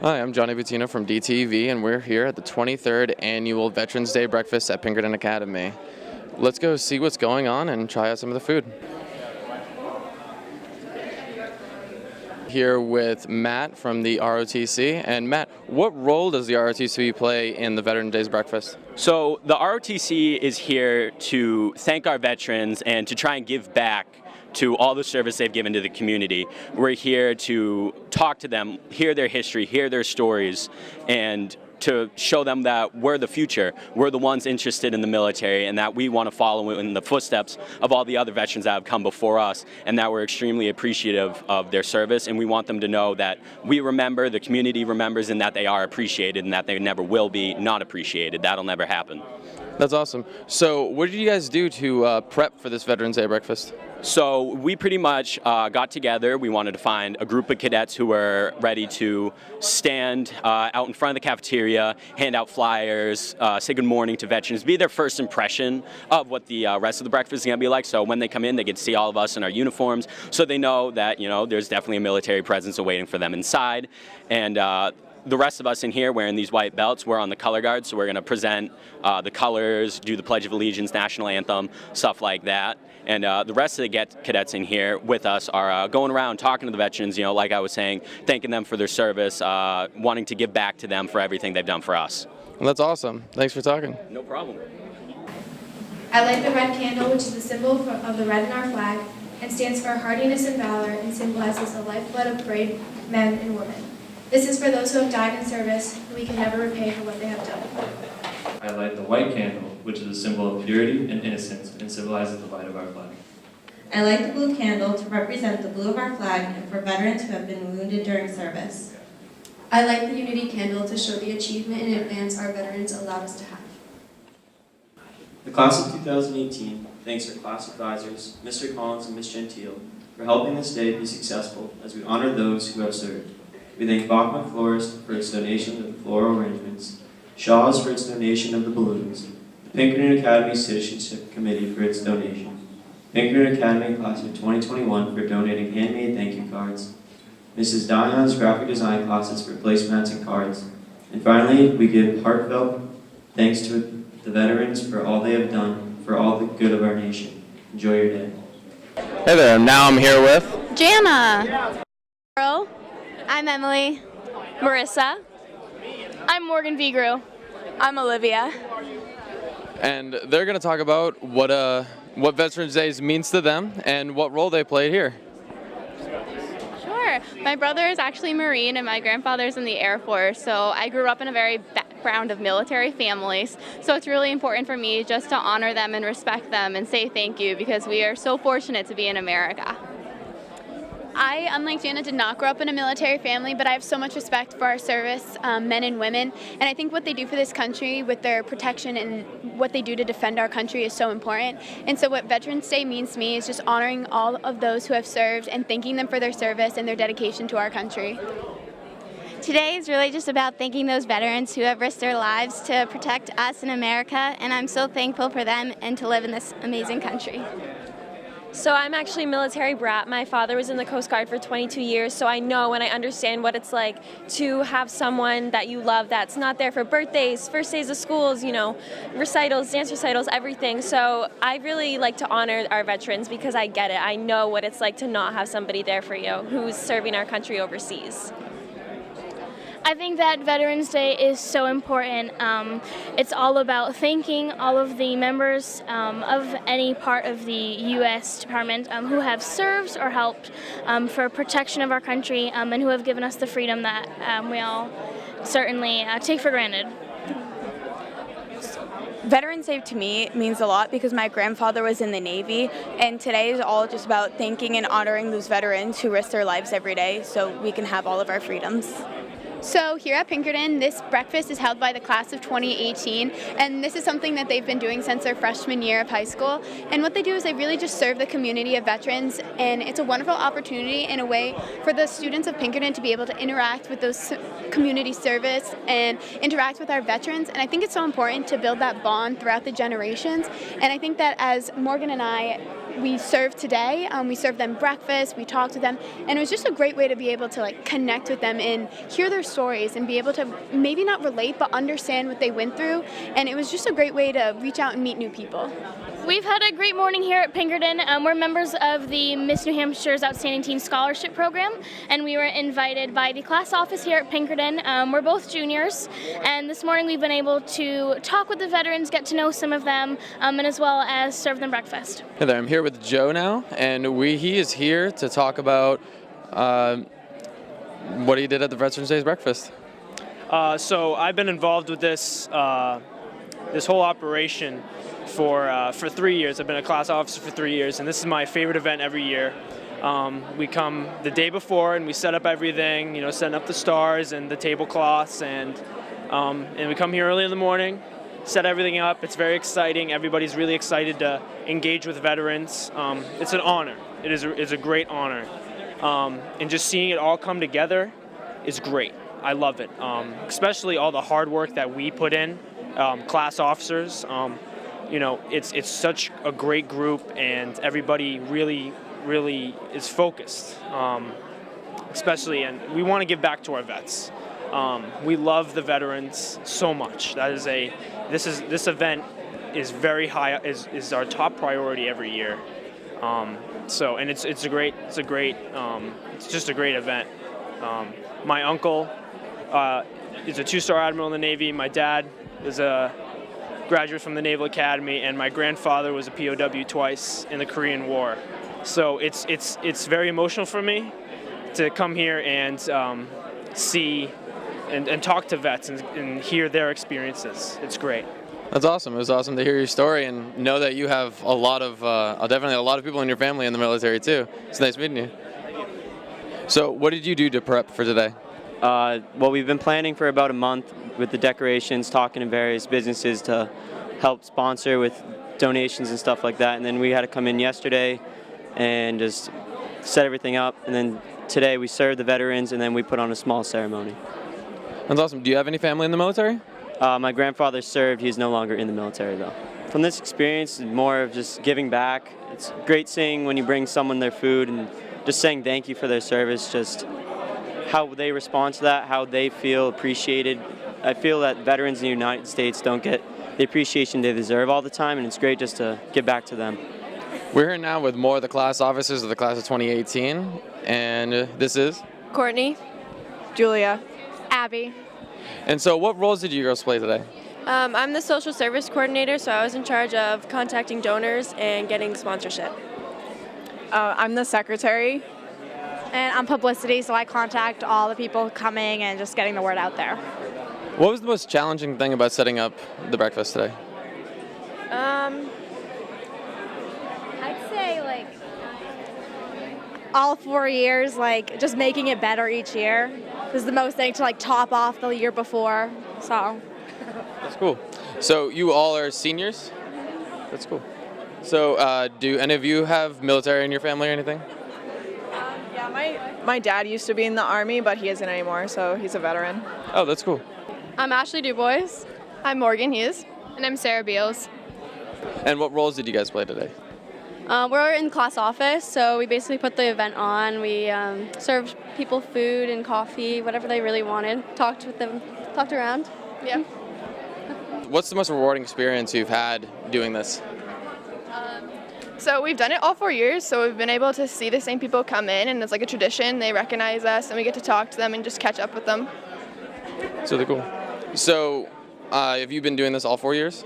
Hi, I'm Johnny Bettina from DTV, and we're here at the 23rd Annual Veterans Day Breakfast at Pinkerton Academy. Let's go see what's going on and try out some of the food. Here with Matt from the ROTC. And Matt, what role does the ROTC play in the Veterans Day Breakfast? So the ROTC is here to thank our veterans and to try and give back to all the service they've given to the community. We're here to talk to them, hear their history, hear their stories, and to show them that we're the future. We're the ones interested in the military, and that we want to follow in the footsteps of all the other veterans that have come before us, and that we're extremely appreciative of their service, and we want them to know that we remember, the community remembers, and that they are appreciated, and that they never will be not appreciated. That'll never happen. That's awesome. So what did you guys do to prep for this Veterans Day breakfast? So we pretty much got together. We wanted to find a group of cadets who were ready to stand out in front of the cafeteria, hand out flyers, say good morning to veterans, be their first impression of what the rest of the breakfast is going to be like. So when they come in, they get to see all of us in our uniforms, so they know that, you know, there's definitely a military presence awaiting for them inside. And the rest of us in here wearing these white belts, we're on the color guard, so we're going to present the colors, do the Pledge of Allegiance, national anthem, stuff like that. And the rest of the cadets in here with us are going around talking to the veterans, you know, like I was saying, thanking them for their service, wanting to give back to them for everything they've done for us. Well, that's awesome. Thanks for talking. No problem. I light the red candle, which is the symbol of the red in our flag, and stands for hardiness and valor, and symbolizes the lifeblood of brave men and women. This is for those who have died in service, who we can never repay for what they have done. I light the white candle, which is a symbol of purity and innocence and symbolizes the light of our flag. I light the blue candle to represent the blue of our flag and for veterans who have been wounded during service. I light the unity candle to show the achievement and advance our veterans allowed us to have. The class of 2018 thanks our class advisors, Mr. Collins and Ms. Gentile, for helping this day be successful as we honor those who have served. We thank Bachman Florist for its donation of the floral arrangements, Shaw's for its donation of the balloons, the Pinkerton Academy Citizenship Committee for its donation, Pinkerton Academy Class of 2021 for donating handmade thank you cards, Mrs. Dion's graphic design classes for placemats and cards, and finally, we give heartfelt thanks to the veterans for all they have done for all the good of our nation. Enjoy your day. Hey there, now I'm here with Jana. I'm Emily. Marissa. I'm Morgan Vigru. I'm Olivia. and they're going to talk about what Veterans Day means to them and what role they played here. Sure. My brother is actually Marine and my grandfather's in the Air Force, so I grew up in a very background of military families. So it's really important for me just to honor them and respect them and say thank you because we are so fortunate to be in America. I, unlike Jana, did not grow up in a military family, but I have so much respect for our service men and women, and I think what they do for this country with their protection and what they do to defend our country is so important. And so what Veterans Day means to me is just honoring all of those who have served and thanking them for their service and their dedication to our country. Today is really just about thanking those veterans who have risked their lives to protect us in America, and I'm so thankful for them and to live in this amazing country. So I'm actually a military brat. My father was in the Coast Guard for 22 years, so I know and I understand what it's like to have someone that you love that's not there for birthdays, first days of schools, you know, recitals, dance recitals, everything. So I really like to honor our veterans because I get it. I know what it's like to not have somebody there for you who's serving our country overseas. I think that Veterans Day is so important. It's all about thanking all of the members of any part of the U.S. Department who have served or helped for protection of our country and who have given us the freedom that we all certainly take for granted. Veterans Day to me means a lot because my grandfather was in the Navy, and today is all just about thanking and honoring those veterans who risk their lives every day so we can have all of our freedoms. So here at Pinkerton, this breakfast is held by the class of 2018, and this is something that they've been doing since their freshman year of high school. And what they do is they really just serve the community of veterans, and it's a wonderful opportunity in a way for the students of Pinkerton to be able to interact with those community service and interact with our veterans. And I think it's so important to build that bond throughout the generations. And I think that as Morgan and I we served today. We served them breakfast, we talked to them, and it was just a great way to be able to like connect with them and hear their stories and be able to maybe not relate but understand what they went through, and it was just a great way to reach out and meet new people. We've had a great morning here at Pinkerton. We're members of the Miss New Hampshire's Outstanding Teen Scholarship Program, and we were invited by the class office here at Pinkerton. We're both juniors, and this morning we've been able to talk with the veterans, get to know some of them, and as well as serve them breakfast. Hey there, I'm here with Joe now, and he is here to talk about what he did at the Veterans Day's breakfast. So I've been involved with this whole operation for 3 years. I've been a class officer for 3 years, and this is my favorite event every year. We come the day before and we set up everything, setting up the stars and the tablecloths, and we come here early in the morning, set everything up. It's very exciting. Everybody's really excited to engage with veterans. It's an honor. It's a great honor. And just seeing it all come together is great. I love it, especially all the hard work that we put in, class officers. It's such a great group, and everybody really is focused, especially, and we want to give back to our vets. We love the veterans so much. This event is very high, is our top priority every year. It's just a great event. My uncle is a 2-star admiral in the Navy. My dad is a graduate from the Naval Academy, and my grandfather was a POW twice in the Korean War. So it's very emotional for me to come here and see and talk to vets and hear their experiences. It's great. That's awesome. It was awesome to hear your story and know that you have definitely a lot of people in your family in the military too. It's nice meeting you. So what did you do to prep for today? Well, we've been planning for about a month with the decorations, talking to various businesses to help sponsor with donations and stuff like that. And then we had to come in yesterday and just set everything up. And then today we served the veterans, and then we put on a small ceremony. That's awesome. Do you have any family in the military? My grandfather served. He's no longer in the military, though. From this experience, more of just giving back. It's great seeing when you bring someone their food and just saying thank you for their service, just how they respond to that, how they feel appreciated. I feel that veterans in the United States don't get the appreciation they deserve all the time, and it's great just to give back to them. We're here now with more of the class officers of the class of 2018, and this is? Courtney. Julia. Abby. And so what roles did you girls play today? I'm the social service coordinator, so I was in charge of contacting donors and getting sponsorship. I'm the secretary. And I'm publicity, so I contact all the people coming and just getting the word out there. What was the most challenging thing about setting up the breakfast today? I'd say all 4 years, just making it better each year. This is the most thing to top off the year before, so. That's cool. So you all are seniors? That's cool. So do any of you have military in your family or anything? Yeah, my dad used to be in the Army, but he isn't anymore, so he's a veteran. Oh, that's cool. I'm Ashley DuBois. I'm Morgan Hughes. And I'm Sarah Beals. And what roles did you guys play today? We're in class office, so we basically put the event on. We served people food and coffee, whatever they really wanted. Talked with them, talked around. Yeah. What's the most rewarding experience you've had doing this? So we've done it all 4 years, so we've been able to see the same people come in, and it's like a tradition. They recognize us, and we get to talk to them and just catch up with them. That's really cool. So have you been doing this all 4 years?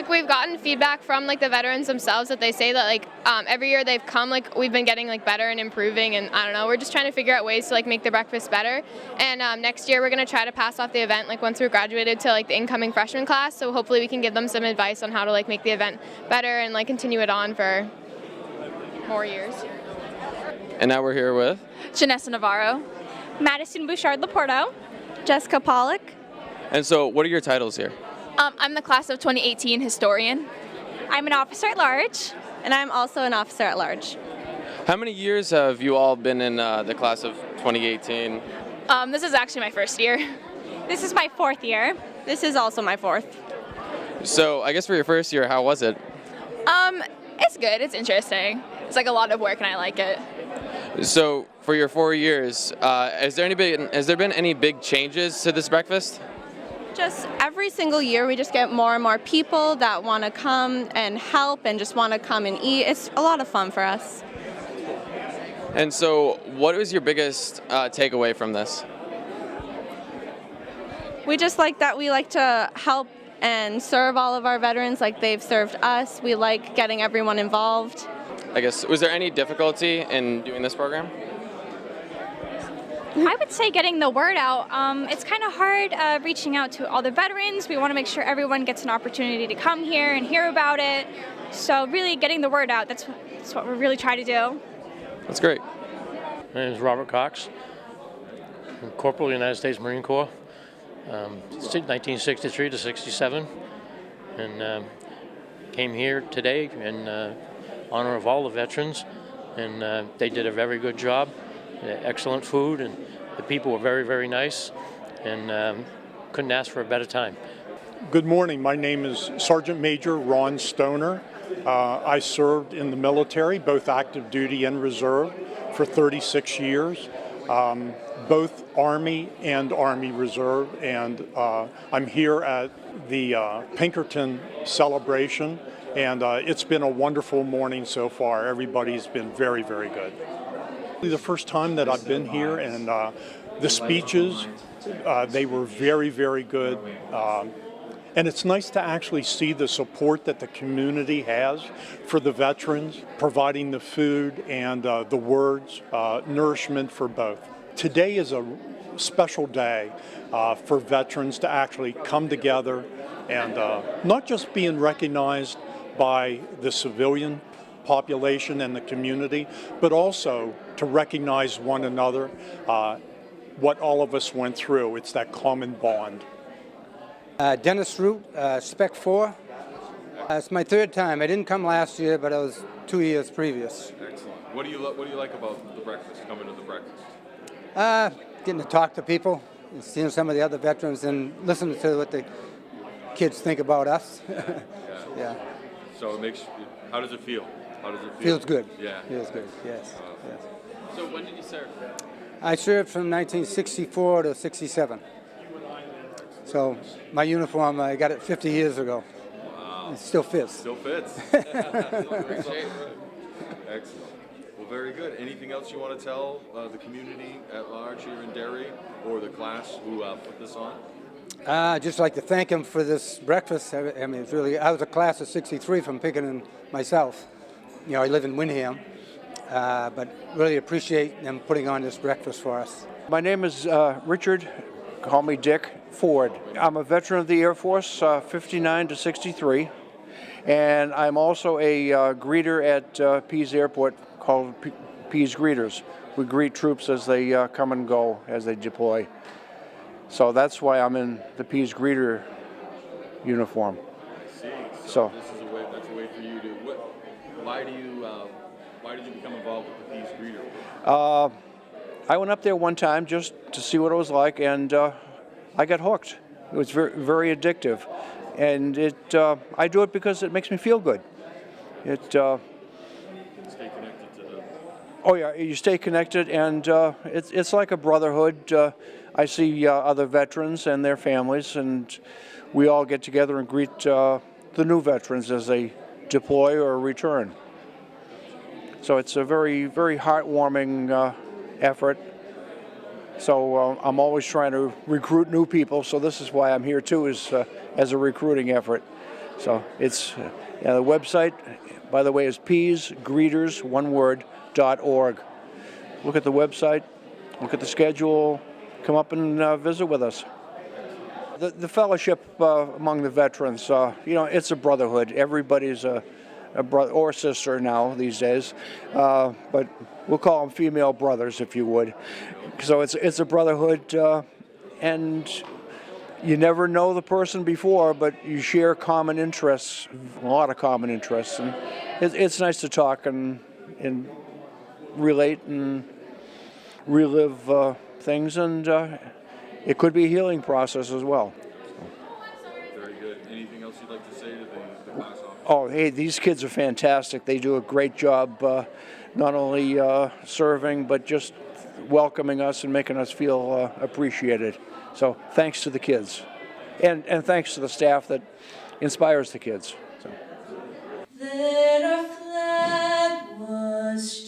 We've gotten feedback from the veterans themselves that they say that every year they've come, we've been getting better and improving, and I don't know, we're just trying to figure out ways to make the breakfast better. And next year we're going to try to pass off the event once we're graduated to the incoming freshman class, so hopefully we can give them some advice on how to make the event better and continue it on for more years. And now we're here with Janessa Navarro, Madison Bouchard Laporto, Jessica Pollock. And so what are your titles here? I'm the class of 2018 historian. I'm an officer at large. And I'm also an officer at large. How many years have you all been in the class of 2018? This is actually my first year. This is my 4th year. This is also my 4th. So I guess for your first year, how was it? It's good. It's interesting. It's like a lot of work, and I like it. So for your 4 years, has there been any big changes to this breakfast? Just every single year we just get more and more people that want to come and help and just want to come and eat. It's a lot of fun for us. And so what was your biggest takeaway from this? We just like that we like to help and serve all of our veterans like they've served us. We like getting everyone involved. I guess, was there any difficulty in doing this program? I would say getting the word out. It's kind of hard reaching out to all the veterans. We want to make sure everyone gets an opportunity to come here and hear about it. So really getting the word out, that's what we really try to do. That's great. My name is Robert Cox. I'm Corporal of the United States Marine Corps, 1963 to 67, and came here today in honor of all the veterans, and they did a very good job. Excellent food, and the people were very, very nice, and couldn't ask for a better time. Good morning. My name is Sergeant Major Ron Stoner. I served in the military, both active duty and reserve, for 36 years, both Army and Army Reserve, and I'm here at the Pinkerton celebration, and it's been a wonderful morning so far. Everybody's been very, very good. The first time that I've been here, and the speeches, they were very, very good. And it's nice to actually see the support that the community has for the veterans, providing the food and the words, nourishment for both. Today is a special day for veterans to actually come together and not just being recognized by the civilian population and the community, but also to recognize one another, what all of us went through. It's that common bond. Dennis Root, Spec 4. It's my third time. I didn't come last year, but I was 2 years previous. Excellent. What do you like about the breakfast, coming to the breakfast? Getting to talk to people, and seeing some of the other veterans, and listening to what the kids think about us. Yeah. So it makes. How does it feel? How does it feel? Feels good. Yeah. Feels good. Yes. Yes. So when did you serve? I served from 1964 to 67. So my uniform, I got it 50 years ago. Wow. It still fits. Still fits. Excellent. Well, very good. Anything else you want to tell the community at large here in Derry, or the class who put this on? I'd just like to thank him for this breakfast. I mean, it's really, I was a class of 63 from Pinkerton myself. You know, I live in Windham, but really appreciate them putting on this breakfast for us. My name is Richard, call me Dick, Ford. I'm a veteran of the Air Force, 59 to 63, and I'm also a greeter at Pease Airport called Pease Greeters. We greet troops as they come and go, as they deploy. So that's why I'm in the Pease Greeter uniform. I see. So this is a way. That's a way for you to. Why did you become involved with the Pease Greeter? I went up there one time just to see what it was like, and I got hooked. It was very, very addictive, and I do it because it makes me feel good. Stay connected to the. Oh yeah, you stay connected, and it's like a brotherhood. I see other veterans and their families, and we all get together and greet the new veterans as they deploy or return. So it's a very, very heartwarming effort. So I'm always trying to recruit new people, so this is why I'm here too, is as a recruiting effort. So it's, the website, by the way, is peasgreeters, one word, .org. Look at the website, look at the schedule, come up and visit with us. The fellowship among the veterans, it's a brotherhood. Everybody's a brother or sister now these days, but we'll call them female brothers, if you would. So it's a brotherhood, and you never know the person before, but you share common interests, a lot of common interests, and it's nice to talk and relate and relive things, and it could be a healing process as well. Very good. Anything else you'd like to say to the class officers? Oh, hey, these kids are fantastic. They do a great job, not only serving, but just welcoming us and making us feel appreciated. So thanks to the kids. And thanks to the staff that inspires the kids. So. Then our flag was